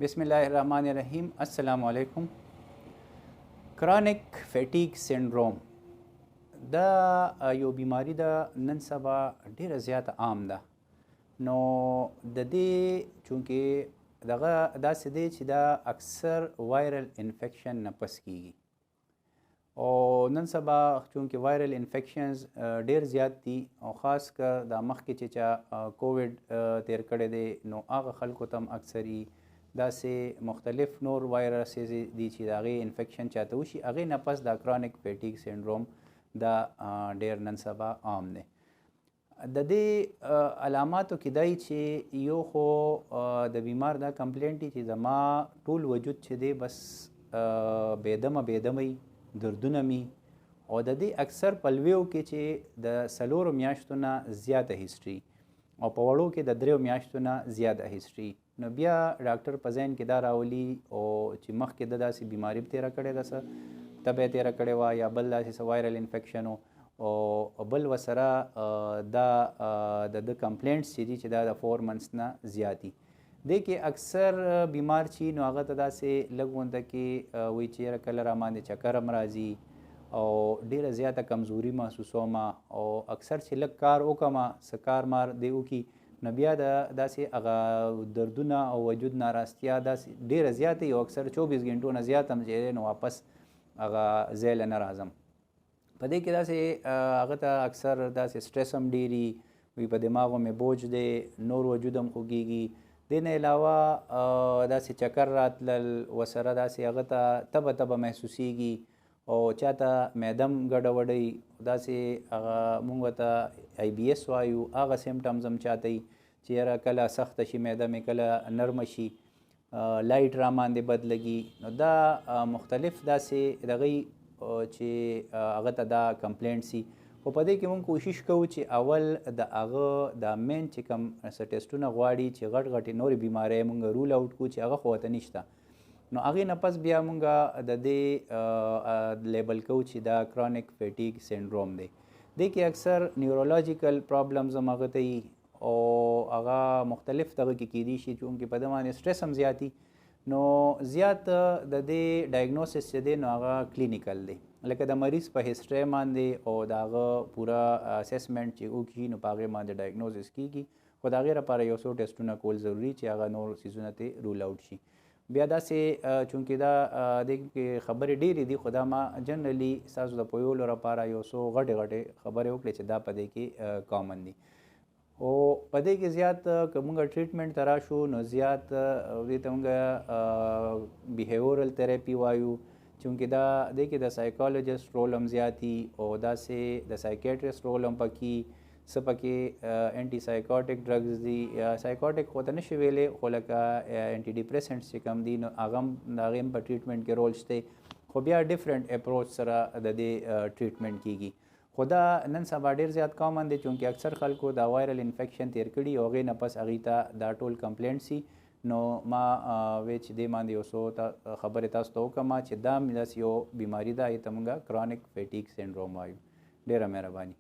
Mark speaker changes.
Speaker 1: بسم الله الرحمن الرحیم. السلام علیکم. کرونیک فیټیګ سینډروم دا یو بیماری ده، نن سبا ډیره زیاته عام ده. نو د دې چونکې دغه داسې دی چې دا اکثر وایرل انفیکشن نه پس کیږي، او نن سبا چونکې وایرل انفیکشنز ډیر زیات دي، او خاص که دا مخکې چې چا کووډ تیر کړی دی نو هغه خلکو ته هم اکثري داسې مختلف نور وایرسز دي چې د هغې انفیکشن چاته وشي، هغې نه پس دا کرونیک فیټیګ سینډروم دا ډیر نن سبا عام دی. د دې علاماتو کې دی چې یو خو د بیمار دا کمپلینټ چې زما ټول وجود چې دی بس بېدمه دردونه می، او د دې اکثر په لویو کې چې د 4 میاشتو نه زیاته هیسټري، او په وړو کې د 3 میاشتو نه زیاته هیسټري. نو بیا ډاکټر په ذهن کې دا راولي او چې مخکې د داسې بیماري به تېره کړې ده، څه تبه یې تېره کړې وه یا بل داسې څه وایرل انفیکشن و، او بل ورسره دا د کمپلینټس چې دي چې دا د 4 منثس نه زیات دي. دې کې اکثر بیمار چې نو هغه ته داسې لږ غونده کې وایي چې یاره کله را باندې چکر هم راځي او ډېره زیاته کمزوري محسوسوم، او اکثر چې لږ کار وکړم څه کار مار دی وکړي نو بیا د داسې هغه دردونه او وجود ناراستیا داسې ډېره زیاته وي، او اکثر 24 غنټو نه زیات هم چې دی نو واپس هغه ځای له نه راځم. په دې کې داسې هغه ته اکثر داسې سټرس هم ډېري وي، په دماغو مې بوج دی، نور وجود هم خوږېږي. دې نه علاوه داسې چکر راتلل، ورسره داسې هغه ته تبه محسوسیږي، او چاته معده هم ګډه وډی، داسې هغه موږ ورته آی بي ایس وایو، هغه سیمټمز هم چاته وي چې یاره کله سخته شي معده مې، کله نرمه شي، لایټ را باندې بد لګي. نو دا مختلف داسې دغه چې هغه ته دا کمپلینټ سي. خو په دې کې موږ کوشش کوو چې اول د هغه دا مین چې کوم څه ټیسټونه غواړي چې غټې نورې بیمارۍ موږ رول آوټ کړو چې هغه خو ورته نشته، نو هغې نه پس بیا موږ د دې لیبل کوو چې دا کرونیک فیټیګ سینډروم دی. دې کې اکثر نیورولوجیکل پرابلمز هم هغه ته وي، او هغه مختلف دغه کې کیدی شي چونکې په ده باندې سټرس هم زیات وي. نو زیات د دې ډایګنوسس چې دی نو هغه کلینیکل دی، لکه د مریض په هسټرۍ باندې او د هغه پوره اسسمنټ چې وکړي نو په هغې باندې ډایګنوزس کیږي. خو د هغې لپاره یو څو ټیسټونه کول ضروري چې هغه نور څیزونه ترې رول آوټ شي. بیا داسې چونکې دا دې کې خبرې ډېرې دي، خو دا ما جنرالي ستاسو د پوهولو لپاره یو څو غټې خبرې وکړې چې دا په دې کې کامن دي. او په دې کې زیات که موږ ټریټمنټ ته راشو نو زیات دې ته موږ بیهیورل تھراپي وایو، چونکې دا دې کې د سایکالوجسټ رول هم زیات وي، او داسې د سایکیټرسټ رول هم پکې څه پکې انټي سایکوټیک ډرګز دي، یا سایکوټیک خو ته نشي ویلی، خو لکه انټي ډپریسنټس چې کوم دي نو هغه هم د هغې هم په ټریټمنټ کې رول شته، خو بیا ډفرنټ اپروچ سره د دې ټریټمنټ کیږي. خو دا نن سبا ډېر زیات کامن دی چونکې اکثر خلکو دا وایرل انفیکشن تیر کړي، او هغې نه پس هغې ته دا ټول کمپلینټ سي. نو ما وی چې دې باندې یو څو خبرې تاسو ته وکړم چې دا هم داسې یو بیماري ده، هغې ته موږ کرونیک فیټیګ سینډروم وایو. ډېره مهرباني.